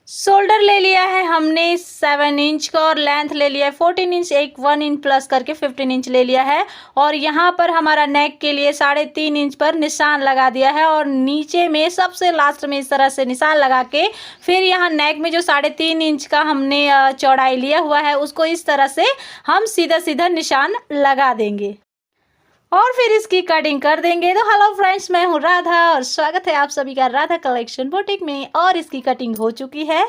Shoulder ले लिया है हमने 7 इंच का और लेंथ ले लिया है 14 इंच, एक 1 इंच प्लस करके 15 इंच ले लिया है। और यहाँ पर हमारा नेक के लिए 3.5 इंच पर निशान लगा दिया है और नीचे में सबसे लास्ट में इस तरह से निशान लगा के फिर यहाँ नेक में जो 3.5 इंच का हमने चौड़ाई लिया हुआ है उसको इस तरह से हम सीधा सीधा निशान लगा देंगे और फिर इसकी कटिंग कर देंगे। तो हेलो फ्रेंड्स, मैं हूँ राधा और स्वागत है आप सभी का राधा कलेक्शन बुटीक में। और इसकी कटिंग हो चुकी है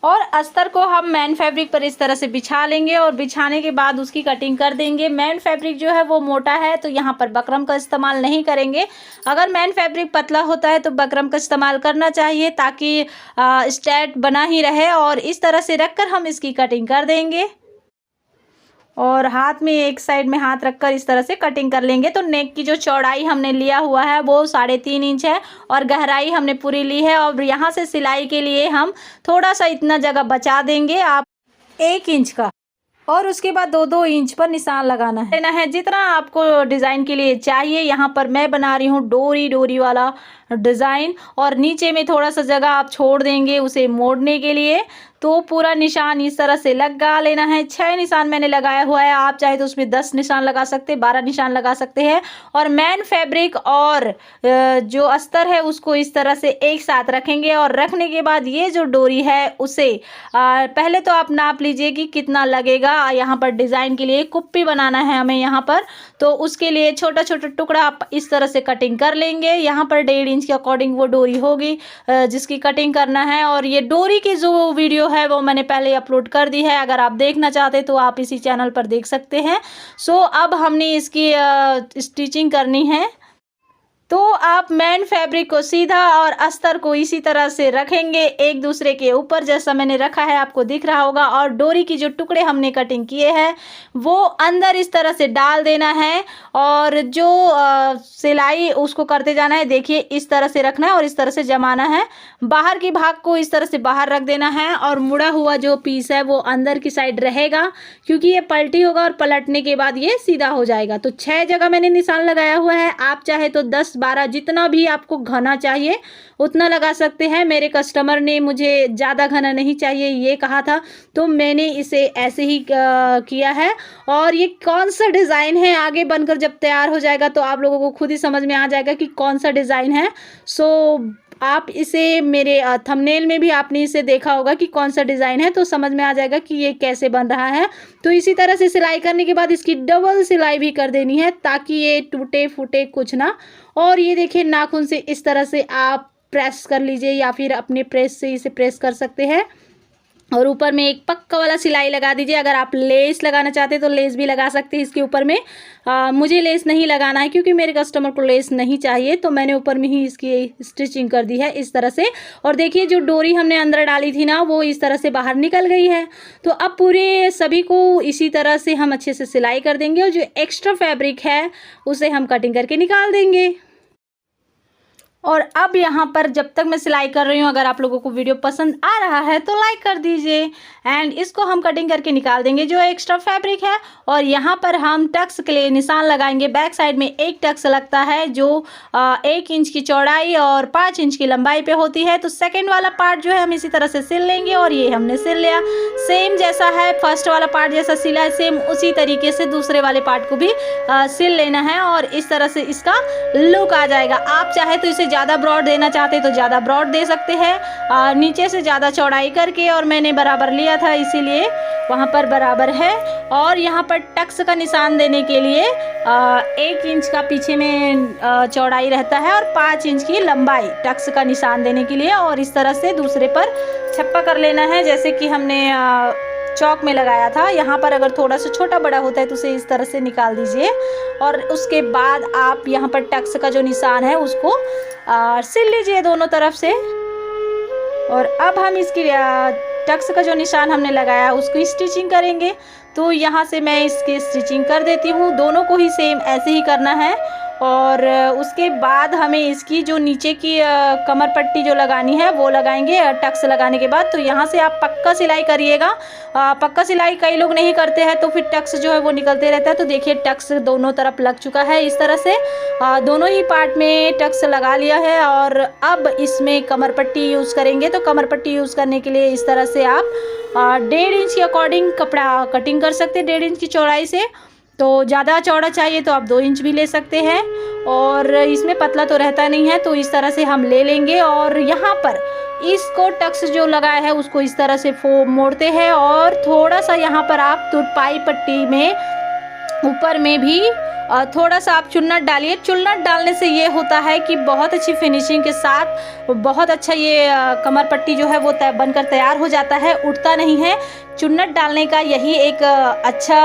और अस्तर को हम मैन फैब्रिक पर इस तरह से बिछा लेंगे और बिछाने के बाद उसकी कटिंग कर देंगे। मैन फैब्रिक जो है वो मोटा है तो यहाँ पर बकरम का इस्तेमाल नहीं करेंगे। अगर मैन फैब्रिक पतला होता है तो बकरम का इस्तेमाल करना चाहिए ताकि स्ट्रेट बना ही रहे। और इस तरह से रखकर हम इसकी कटिंग कर देंगे और हाथ में एक साइड में हाथ रखकर इस तरह से कटिंग कर लेंगे। तो नेक की जो चौड़ाई हमने लिया हुआ है वो 3.5 इंच है और गहराई हमने पूरी ली है। और यहाँ से सिलाई के लिए हम थोड़ा सा इतना जगह बचा देंगे, आप 1 इंच का, और उसके बाद 2-2 इंच पर निशान लगाना है जितना आपको डिज़ाइन के लिए चाहिए। यहाँ पर मैं बना रही हूँ डोरी वाला डिज़ाइन और नीचे में थोड़ा सा जगह आप छोड़ देंगे उसे मोड़ने के लिए। तो पूरा निशान इस तरह से लगा लेना है। 6 निशान मैंने लगाया हुआ है, आप चाहे तो उसमें 10 निशान लगा सकते हैं, 12 निशान लगा सकते हैं। और मैन फैब्रिक और जो अस्तर है उसको इस तरह से एक साथ रखेंगे और रखने के बाद ये जो डोरी है उसे पहले तो आप नाप लीजिए कि कितना लगेगा। यहाँ पर डिज़ाइन के लिए कुप्पी बनाना है हमें यहाँ पर, तो उसके लिए छोटा छोटा टुकड़ा आप इस तरह से कटिंग कर लेंगे। यहाँ पर 1.5 इंच के अकॉर्डिंग वो डोरी होगी जिसकी कटिंग करना है। और ये डोरी की जो वीडियो है वो मैंने पहले अपलोड कर दी है, अगर आप देखना चाहते तो आप इसी चैनल पर देख सकते हैं। सो अब हमने इसकी स्टिचिंग करनी है। तो आप मैन फैब्रिक को सीधा और अस्तर को इसी तरह से रखेंगे एक दूसरे के ऊपर, जैसा मैंने रखा है आपको दिख रहा होगा। और डोरी की जो टुकड़े हमने कटिंग किए हैं वो अंदर इस तरह से डाल देना है और जो सिलाई उसको करते जाना है। देखिए इस तरह से रखना है और इस तरह से जमाना है। बाहर की भाग को इस तरह से बाहर रख देना है और मुड़ा हुआ जो पीस है वो अंदर की साइड रहेगा, क्योंकि ये पलटी होगा और पलटने के बाद ये सीधा हो जाएगा। तो 6 जगह मैंने निशान लगाया हुआ है, आप चाहे तो 10-12 जितना भी आपको घना चाहिए उतना लगा सकते हैं। मेरे कस्टमर ने मुझे ज़्यादा घना नहीं चाहिए ये कहा था तो मैंने इसे ऐसे ही किया है। और ये कौन सा डिज़ाइन है आगे बनकर जब तैयार हो जाएगा तो आप लोगों को खुद ही समझ में आ जाएगा कि कौन सा डिज़ाइन है। सो आप इसे मेरे थंबनेल में भी आपने इसे देखा होगा कि कौन सा डिज़ाइन है, तो समझ में आ जाएगा कि ये कैसे बन रहा है। तो इसी तरह से सिलाई करने के बाद इसकी डबल सिलाई भी कर देनी है ताकि ये टूटे फूटे कुछ ना। और ये देखिए नाखून से इस तरह से आप प्रेस कर लीजिए या फिर अपने प्रेस से इसे प्रेस कर सकते हैं और ऊपर में एक पक्का वाला सिलाई लगा दीजिए। अगर आप लेस लगाना चाहते हैं तो लेस भी लगा सकते हैं इसके ऊपर में। मुझे लेस नहीं लगाना है क्योंकि मेरे कस्टमर को लेस नहीं चाहिए, तो मैंने ऊपर में ही इसकी स्टिचिंग कर दी है इस तरह से। और देखिए जो डोरी हमने अंदर डाली थी ना वो इस तरह से बाहर निकल गई है। तो अब पूरे सभी को इसी तरह से हम अच्छे से सिलाई कर देंगे और जो एक्स्ट्रा फैब्रिक है उसे हम कटिंग करके निकाल देंगे। और अब यहाँ पर जब तक मैं सिलाई कर रही हूँ, अगर आप लोगों को वीडियो पसंद आ रहा है तो लाइक कर दीजिए। एंड इसको हम कटिंग करके निकाल देंगे जो एक्स्ट्रा फैब्रिक है। और यहाँ पर हम टक्स के लिए निशान लगाएंगे। बैक साइड में एक टक्स लगता है जो 1 इंच की चौड़ाई और 5 इंच की लंबाई पे होती है। तो सेकेंड वाला पार्ट जो है हम इसी तरह से सिल लेंगे और ये हमने सिल लिया। सेम जैसा है फर्स्ट वाला पार्ट जैसा सिला है सेम उसी तरीके से दूसरे वाले पार्ट को भी सिल लेना है और इस तरह से इसका लुक आ जाएगा। आप चाहे तो इसे ज़्यादा ब्रॉड देना चाहते तो ज़्यादा ब्रॉड दे सकते हैं, नीचे से ज़्यादा चौड़ाई करके, और मैंने बराबर लिया था इसीलिए वहाँ पर बराबर है। और यहाँ पर टक्स का निशान देने के लिए 1 इंच का पीछे में चौड़ाई रहता है और 5 इंच की लंबाई टक्स का निशान देने के लिए। और इस तरह से दूसरे पर छप्पा कर लेना है जैसे कि हमने चौक में लगाया था। यहाँ पर अगर थोड़ा सा छोटा बड़ा होता है तो उसे इस तरह से निकाल दीजिए और उसके बाद आप यहाँ पर टक्स का जो निशान है उसको सिल लीजिए दोनों तरफ से। और अब हम इसकी टक्स का जो निशान हमने लगाया उसको स्टिचिंग करेंगे। तो यहाँ से मैं इसकी स्टिचिंग कर देती हूँ, दोनों को ही सेम ऐसे ही करना है। और उसके बाद हमें इसकी जो नीचे की कमर पट्टी जो लगानी है वो लगाएंगे टक्स लगाने के बाद। तो यहाँ से आप पक्का सिलाई करिएगा। पक्का सिलाई कई लोग नहीं करते हैं तो फिर टक्स जो है वो निकलते रहता है। तो देखिए टक्स दोनों तरफ लग चुका है इस तरह से। दोनों ही पार्ट में टक्स लगा लिया है और अब इसमें कमर पट्टी यूज़ करेंगे। तो कमर पट्टी यूज़ करने के लिए इस तरह से आप 1.5 इंच के अकॉर्डिंग कपड़ा कटिंग कर सकते हैं, 1.5 इंच की चौड़ाई से। तो ज़्यादा चौड़ा चाहिए तो आप 2 इंच भी ले सकते हैं और इसमें पतला तो रहता नहीं है। तो इस तरह से हम ले लेंगे और यहाँ पर इसको टक्स जो लगाया है उसको इस तरह से मोड़ते हैं और थोड़ा सा यहाँ पर आप तुरपाई पट्टी में ऊपर में भी थोड़ा सा आप चुन्नट डालिए। चुन्नट डालने से ये होता है कि बहुत अच्छी फिनिशिंग के साथ बहुत अच्छा ये कमर पट्टी जो है वो बनकर तैयार हो जाता है, उठता नहीं है। चुन्नट डालने का यही एक अच्छा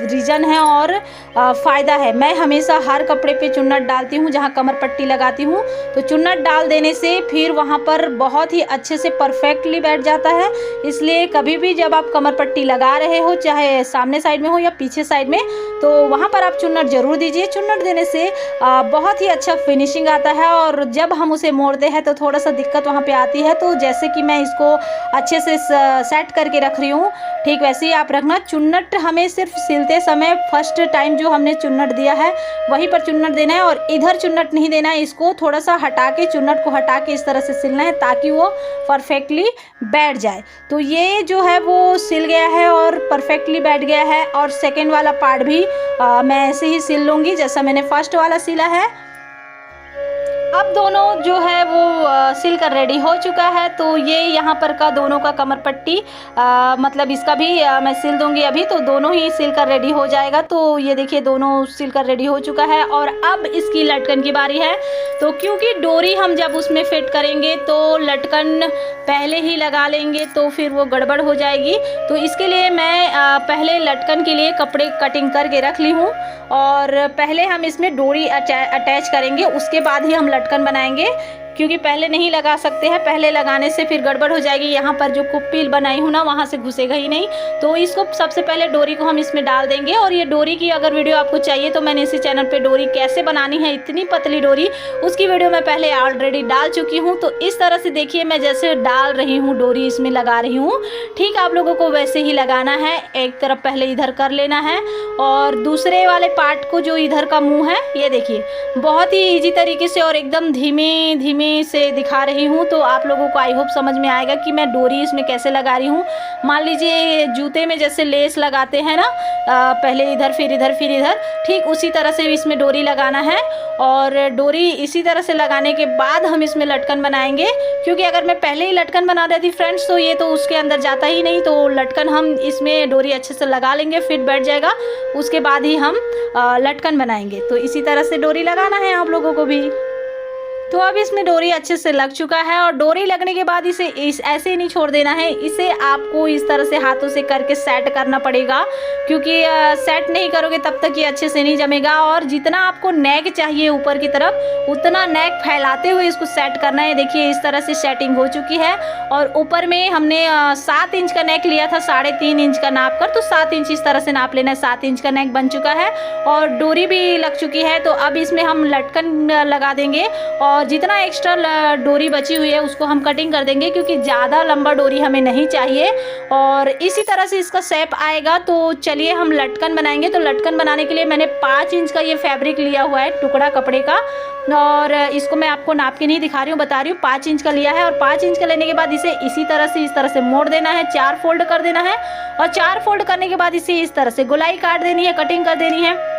रीज़न है और फ़ायदा है। मैं हमेशा हर कपड़े पे चुन्नट डालती हूँ जहाँ कमर पट्टी लगाती हूँ। तो चुन्नट डाल देने से फिर वहाँ पर बहुत ही अच्छे से परफेक्टली बैठ जाता है। इसलिए कभी भी जब आप कमर पट्टी लगा रहे हो, चाहे सामने साइड में हो या पीछे साइड में, तो वहाँ पर आप चुन्नट ज़रूर दीजिए। चुन्नट देने से बहुत ही अच्छा फिनिशिंग आता है और जब हम उसे मोड़ते हैं तो थोड़ा सा दिक्कत वहाँ पर आती है। तो जैसे कि मैं इसको अच्छे से सेट करके रख रही हूँ, ठीक वैसे ही आप रखना। चुन्नट हमें सिर्फ सिलते समय फर्स्ट टाइम जो हमने चुन्नट दिया है वहीं पर चुन्नट देना है और इधर चुन्नट नहीं देना है। इसको थोड़ा सा हटा के, चुन्नट को हटा के इस तरह से सिलना है ताकि वो परफेक्टली बैठ जाए। तो ये जो है वो सिल गया है और परफेक्टली बैठ गया है। और सेकेंड वाला पार्ट भी मैं ऐसे ही सिल लूँगी जैसा मैंने फर्स्ट वाला सिला है। अब दोनों जो है वो सिल कर रेडी हो चुका है। तो ये यहाँ पर का दोनों का कमर पट्टी मतलब इसका भी मैं सिल दूंगी अभी, तो दोनों ही सिल कर रेडी हो जाएगा। तो ये देखिए दोनों सिल कर रेडी हो चुका है और अब इसकी लटकन की बारी है। तो क्योंकि डोरी हम जब उसमें फिट करेंगे तो लटकन पहले ही लगा लेंगे तो फिर वो गड़बड़ हो जाएगी। तो इसके लिए मैं पहले लटकन के लिए कपड़े कटिंग करके रख ली हूँ और पहले हम इसमें डोरी अटैच करेंगे, उसके बाद ही हम लटकन बनाएंगे। क्योंकि पहले नहीं लगा सकते हैं, पहले लगाने से फिर गड़बड़ हो जाएगी। यहाँ पर जो कुप्पी बनाई हूँ ना वहाँ से घुसेगा ही नहीं। तो इसको सबसे पहले डोरी को हम इसमें डाल देंगे। और ये डोरी की अगर वीडियो आपको चाहिए तो मैंने इसी चैनल पे डोरी कैसे बनानी है, इतनी पतली डोरी, उसकी वीडियो मैं पहले ऑलरेडी डाल चुकी हूँ। तो इस तरह से देखिए मैं जैसे डाल रही हूँ डोरी इसमें लगा रही हूँ, ठीक आप लोगों को वैसे ही लगाना है। एक तरफ पहले इधर कर लेना है और दूसरे वाले पार्ट को जो इधर का मुँह है ये देखिए बहुत ही ईजी तरीके से और एकदम धीमे धीमे से दिखा रही हूँ। तो आप लोगों को आई होप समझ में आएगा कि मैं डोरी इसमें कैसे लगा रही हूँ। मान लीजिए जूते में जैसे लेस लगाते हैं ना, पहले इधर फिर इधर फिर इधर, ठीक उसी तरह से इसमें डोरी लगाना है। और डोरी इसी तरह से लगाने के बाद हम इसमें लटकन बनाएंगे। क्योंकि अगर मैं पहले ही लटकन बना रही थी फ्रेंड्स तो ये तो उसके अंदर जाता ही नहीं। तो लटकन हम इसमें डोरी अच्छे से लगा लेंगे, फिट बैठ जाएगा, उसके बाद ही हम लटकन बनाएंगे। तो इसी तरह से डोरी लगाना है आप लोगों को भी। तो अब इसमें डोरी अच्छे से लग चुका है और डोरी लगने के बाद इसे ऐसे ही नहीं छोड़ देना है, इसे आपको इस तरह से हाथों से करके सेट करना पड़ेगा। क्योंकि सेट नहीं करोगे तब तक ये अच्छे से नहीं जमेगा। और जितना आपको नेक चाहिए ऊपर की तरफ उतना नेक फैलाते हुए इसको सेट करना है। देखिए इस तरह से सेटिंग हो चुकी है। और ऊपर में हमने 7 इंच का नेक लिया था 3.5 इंच का नाप कर, तो 7 इंच इस तरह से नाप लेना है। 7 इंच का नेक बन चुका है और डोरी भी लग चुकी है। तो अब इसमें हम लटकन लगा देंगे और जितना एक्स्ट्रा डोरी बची हुई है उसको हम कटिंग कर देंगे, क्योंकि ज़्यादा लंबा डोरी हमें नहीं चाहिए। और इसी तरह से इसका शेप आएगा। तो चलिए हम लटकन बनाएंगे। तो लटकन बनाने के लिए मैंने 5 इंच का ये फैब्रिक लिया हुआ है, टुकड़ा कपड़े का, और इसको मैं आपको नाप के नहीं दिखा रही हूँ, बता रही हूँ 5 इंच का लिया है। और 5 इंच का लेने के बाद इसे इसी तरह से इस तरह से मोड़ देना है, 4 फोल्ड कर देना है। और 4 फोल्ड करने के बाद इसे इस तरह से गोलाई काट देनी है, कटिंग कर देनी है।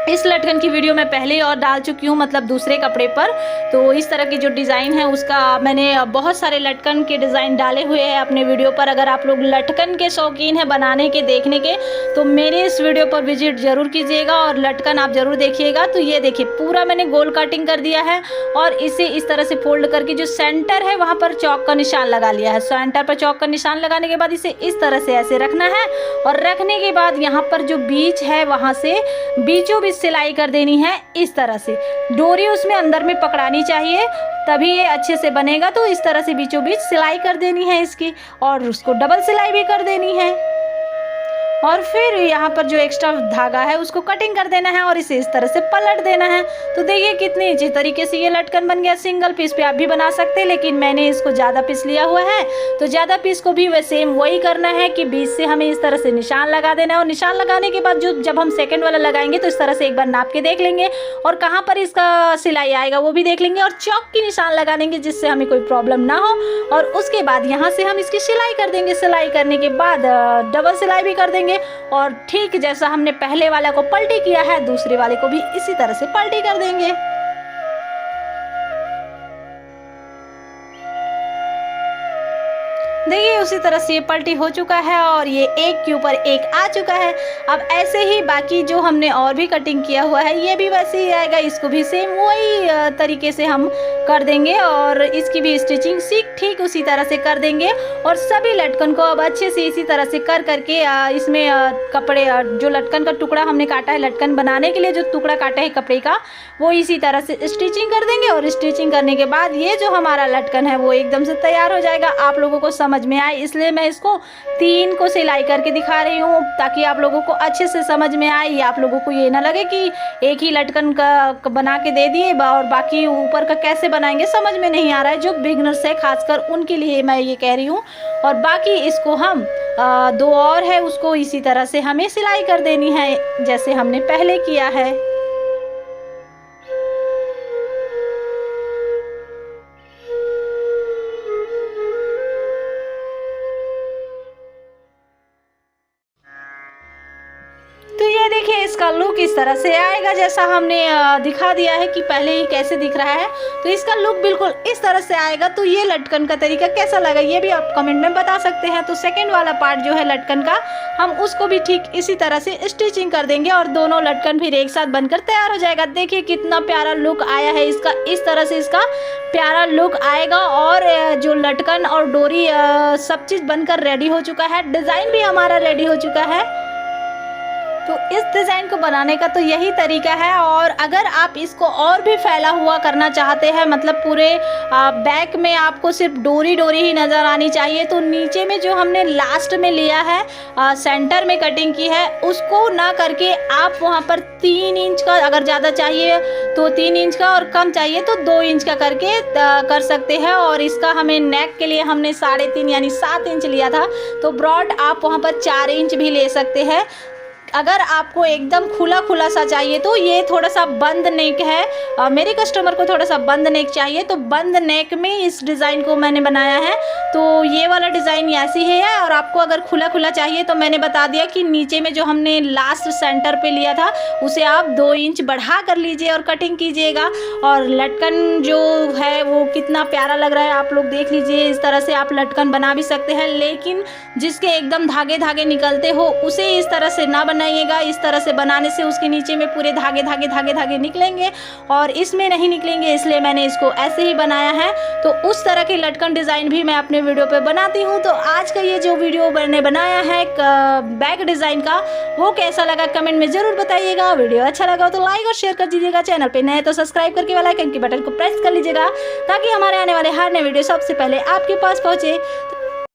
इस लटकन की वीडियो मैं पहले और डाल चुकी हूँ, मतलब दूसरे कपड़े पर। तो इस तरह की जो डिज़ाइन है उसका मैंने बहुत सारे लटकन के डिज़ाइन डाले हुए हैं अपने वीडियो पर। अगर आप लोग लटकन के शौकीन हैं बनाने के, देखने के, तो मेरे इस वीडियो पर विजिट ज़रूर कीजिएगा और लटकन आप ज़रूर देखिएगा। तो ये देखिए पूरा मैंने गोल कटिंग कर दिया है और इसे इस तरह से फोल्ड करके जो सेंटर है वहाँ पर चौक का निशान लगा लिया है। सेंटर पर चौक का निशान लगाने के बाद इसे इस तरह से ऐसे रखना है और रखने के बाद यहाँ पर जो बीच है वहाँ से बीचों सिलाई कर देनी है। इस तरह से डोरी उसमें अंदर में पकड़ानी चाहिए, तभी ये अच्छे से बनेगा। तो इस तरह से बीचों बीच सिलाई कर देनी है इसकी और उसको डबल सिलाई भी कर देनी है। और फिर यहाँ पर जो एक्स्ट्रा धागा है उसको कटिंग कर देना है और इसे इस तरह से पलट देना है। तो देखिए कितनी अच्छी तरीके से ये लटकन बन गया। सिंगल पीस पे आप भी बना सकते हैं, लेकिन मैंने इसको ज़्यादा पीस लिया हुआ है। तो ज़्यादा पीस को भी सेम वही करना है कि बीच से हमें इस तरह से निशान लगा देना है और निशान लगाने के बाद जब हम सेकेंड वाला लगाएंगे तो इस तरह से एक बार नाप के देख लेंगे और कहाँ पर इसका सिलाई आएगा वो भी देख लेंगे और चौक की निशान लगा देंगे जिससे हमें कोई प्रॉब्लम ना हो। और उसके बाद यहाँ से हम इसकी सिलाई कर देंगे। सिलाई करने के बाद डबल सिलाई भी कर देंगे और ठीक जैसा हमने पहले वाला को पलटी किया है दूसरे वाले को भी इसी तरह से पलटी कर देंगे। देखिए उसी तरह से ये पलटी हो चुका है और ये एक के ऊपर एक आ चुका है। अब ऐसे ही बाकी जो हमने और भी कटिंग किया हुआ है ये भी वैसे ही आएगा। इसको भी सेम वही तरीके से हम कर देंगे और इसकी भी स्टिचिंग ठीक उसी तरह से कर देंगे। और सभी लटकन को अब अच्छे से इसी तरह से कर करके इसमें कपड़े जो लटकन का टुकड़ा हमने काटा है, लटकन बनाने के लिए जो टुकड़ा काटा है कपड़े का, वो इसी तरह से स्टिचिंग कर देंगे। और स्टिचिंग करने के बाद ये जो हमारा लटकन है वो एकदम से तैयार हो जाएगा। आप लोगों को समझ में आए इसलिए मैं इसको 3 को सिलाई करके दिखा रही हूँ ताकि आप लोगों को अच्छे से समझ में आए। या आप लोगों को ये ना लगे कि एक ही लटकन का बना के दे दिए और बाकी ऊपर का कैसे बनाएंगे समझ में नहीं आ रहा है। जो बिगनर्स है खासकर उनके लिए मैं ये कह रही हूँ। और बाकी इसको हम 2 और है उसको इसी तरह से हमें सिलाई कर देनी है जैसे हमने पहले किया है। तो ये देखिए इसका लुक इस तरह से आएगा जैसा हमने दिखा दिया है कि पहले ही कैसे दिख रहा है। तो इसका लुक बिल्कुल इस तरह से आएगा। तो ये लटकन का तरीका कैसा लगा ये भी आप कमेंट में बता सकते हैं। तो सेकंड वाला पार्ट जो है लटकन का हम उसको भी ठीक इसी तरह से स्टिचिंग कर देंगे और दोनों लटकन फिर एक साथ बनकर तैयार हो जाएगा। देखिए कितना प्यारा लुक आया है इसका। इस तरह से इसका प्यारा लुक आएगा और जो लटकन और डोरी सब चीज़ बनकर रेडी हो चुका है। डिज़ाइन भी हमारा रेडी हो चुका है। तो इस डिज़ाइन को बनाने का तो यही तरीका है। और अगर आप इसको और भी फैला हुआ करना चाहते हैं, मतलब पूरे बैक में आपको सिर्फ डोरी ही नज़र आनी चाहिए, तो नीचे में जो हमने लास्ट में लिया है सेंटर में कटिंग की है उसको ना करके आप वहाँ पर 3 इंच का, अगर ज़्यादा चाहिए तो 3 इंच का और कम चाहिए तो 2 इंच का करके कर सकते हैं। और इसका हमें नेक के लिए हमने 3.5 यानी 7 इंच लिया था, तो ब्रॉड आप वहाँ पर 4 इंच भी ले सकते हैं। अगर आपको एकदम खुला सा चाहिए तो ये थोड़ा सा बंद नेक है। मेरे कस्टमर को थोड़ा सा बंद नेक चाहिए तो बंद नेक में इस डिज़ाइन को मैंने बनाया है। तो ये वाला डिज़ाइन ऐसी है। और आपको अगर खुला चाहिए तो मैंने बता दिया कि नीचे में जो हमने लास्ट सेंटर पे लिया था उसे आप 2 इंच बढ़ा कर लीजिए और कटिंग कीजिएगा। और लटकन जो है वो कितना प्यारा लग रहा है आप लोग देख लीजिए। इस तरह से आप लटकन बना भी सकते हैं, लेकिन जिसके एकदम धागे निकलते हो उसे इस तरह से ना बनाइएगा। इस तरह से बनाने से उसके नीचे में पूरे धागे निकलेंगे और इसमें नहीं निकलेंगे, इसलिए मैंने इसको ऐसे ही बनाया है। तो उस तरह के लटकन डिज़ाइन भी मैं अपने वीडियो पे बनाती हूँ। तो आज का ये जो वीडियो मैंने बनाया है बैक डिज़ाइन का, वो कैसा लगा कमेंट में ज़रूर बताइएगा। वीडियो अच्छा लगा तो लाइक और शेयर कर दीजिएगा। चैनल पे नए तो सब्सक्राइब करके बेल आइकन के बटन को प्रेस कर लीजिएगा ताकि हमारे आने वाले हर नए वीडियो सबसे पहले आपके पास पहुँचे।